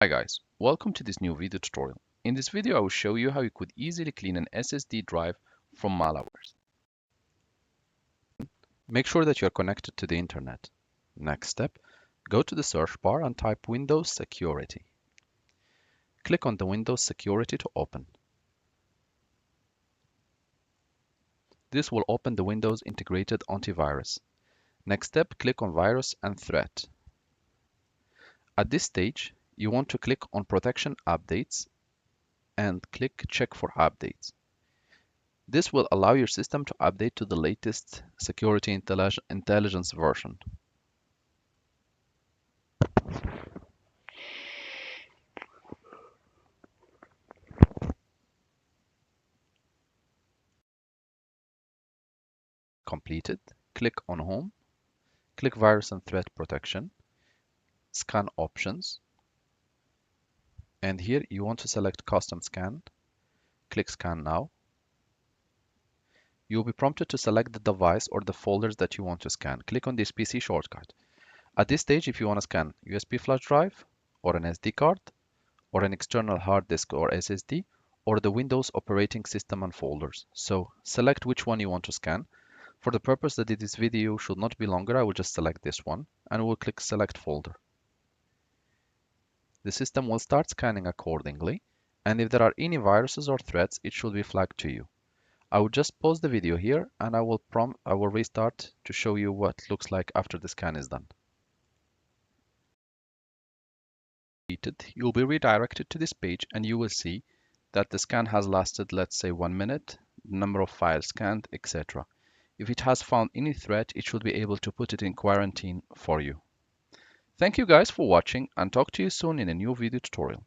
Hi guys, welcome to this new video tutorial. In this video I will show you how you could easily clean an SSD drive from malwares. Make sure that you are connected to the internet. Next step, go to the search bar and type Windows Security. Click on the Windows Security to open. This will open the Windows Integrated Antivirus. Next step, click on Virus and Threat. At this stage, you want to click on Protection Updates and click Check for Updates. This will allow your system to update to the latest security intelligence version. Completed, click on Home, click Virus and Threat Protection, Scan Options, and here you want to select Custom Scan. Click Scan Now. You'll be prompted to select the device or the folders that you want to scan. Click on this PC shortcut. At this stage, if you want to scan USB flash drive or an SD card or an external hard disk or SSD or the Windows operating system and folders. So select which one you want to scan. For the purpose that this video should not be longer, I will just select this one and we'll click Select Folder. The system will start scanning accordingly, and if there are any viruses or threats, it should be flagged to you. I will just pause the video here and I will restart to show you what it looks like after the scan is done. You'll be redirected to this page and you will see that the scan has lasted, let's say, 1 minute, number of files scanned, etc. If it has found any threat, it should be able to put it in quarantine for you. Thank you guys for watching and talk to you soon in a new video tutorial.